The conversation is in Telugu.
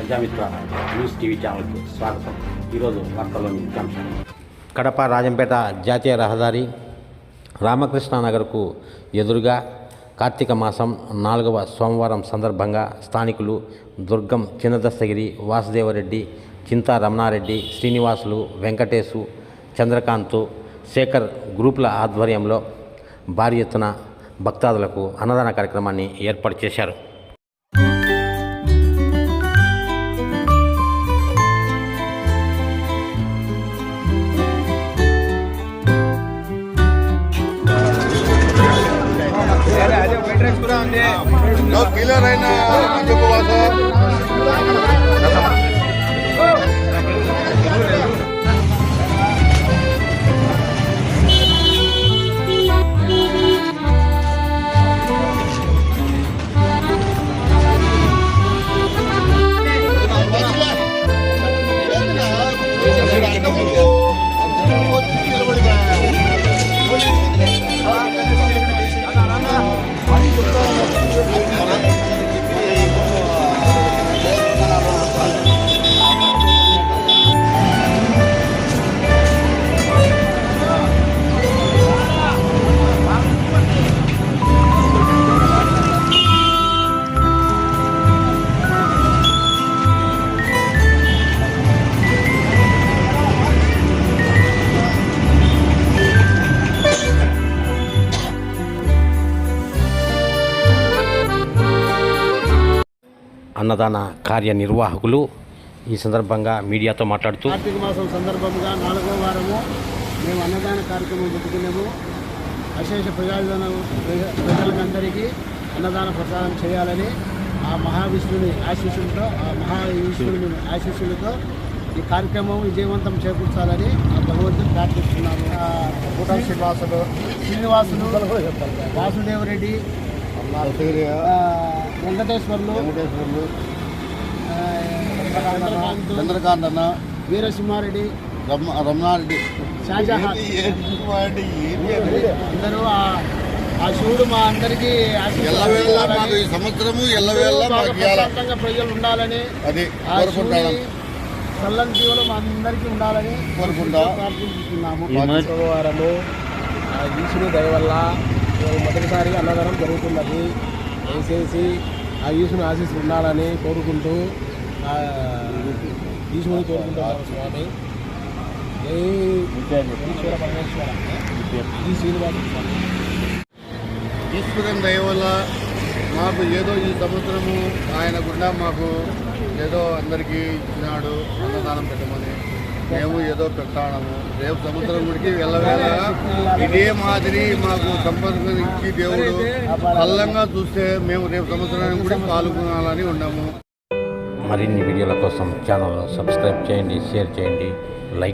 ప్రజామిత్ర న్యూస్ టీవీ ఛానల్కి స్వాగతం. ఈరోజు వార్తల్లోని ముఖ్యాంశాలు. కడప రాజంపేట జాతీయ రహదారి రామకృష్ణ నగర్కు ఎదురుగా కార్తీక మాసం 4వ సోమవారం సందర్భంగా స్థానికులు దుర్గం చిన్నదస్తగిరి, వాసుదేవరెడ్డి, చింతా రమణారెడ్డి, శ్రీనివాసులు, వెంకటేశు, చంద్రకాంత్, శేఖర్ గ్రూపుల ఆధ్వర్యంలో భారీ ఎత్తున భక్తాదులకు అన్నదాన కార్యక్రమాన్ని ఏర్పాటు చేశారు. क्लियर है ना అన్నదాన కార్యనిర్వాహకులు ఈ సందర్భంగా మీడియాతో మాట్లాడుతూ కార్తీక మాసం సందర్భంగా 4వ వారము మేము అన్నదాన కార్యక్రమం పెట్టుకున్నాము. అశేష ప్రజలందరికీ అన్నదాన ప్రసాదం చేయాలని ఆ మహావిష్ణుని ఆశీస్సులతో ఈ కార్యక్రమం విజయవంతం చేకూర్చాలని ఆ భగవంతుని ప్రార్థిస్తున్నాము. శ్రీనివాసులు, వాసుదేవరెడ్డి, వెంకటేశ్వర్లు, చంద్రకాంత్ అన్న, వీరసింహారెడ్డి, రమణారెడ్డి, షాజహాన్ అందరూ ఆ శివుడు మా అందరికీ ఈ సంవత్సరము ప్రశాంతంగా ప్రజలు ఉండాలని, చల్లని జీవులు మా అందరికీ ఉండాలని ప్రార్థిస్తున్నాము. సోమవారము ఈశ్వరుని దయ వల్ల మొదటిసారి అన్నదానం జరుగుతున్నది. దయచేసి ఆ ఈశ్వరుని ఆశీస్సులు ఉండాలని కోరుకుంటూ ఈశ్వరుని కోరుకుంటున్నాము. స్వామి ఈశ్వర పరమేశ్వర ఈ శ్రీనివాస స్వామి. ఈశ్వరుని దయ వల్ల మాకు ఏదో ఈ సంవత్సరము ఆయన గుండా మాకు ఏదో అందరికీ ఇచ్చినాడు అన్నదానం పెట్టమని. మేము ఏదో పెట్టాము. రేపు సంవత్సరం గుడికి వెళ్ళవేళ ఇదే మాదిరి మాకు సంపర్కించి దేవుడు బలంగా చూస్తే మేము రేపు సంవత్సరానికి కూడా పాల్గొనాలని ఉన్నాము. మరిన్ని వీడియోల కోసం ఛానల్ సబ్స్క్రైబ్ చేయండి, షేర్ చేయండి, లైక్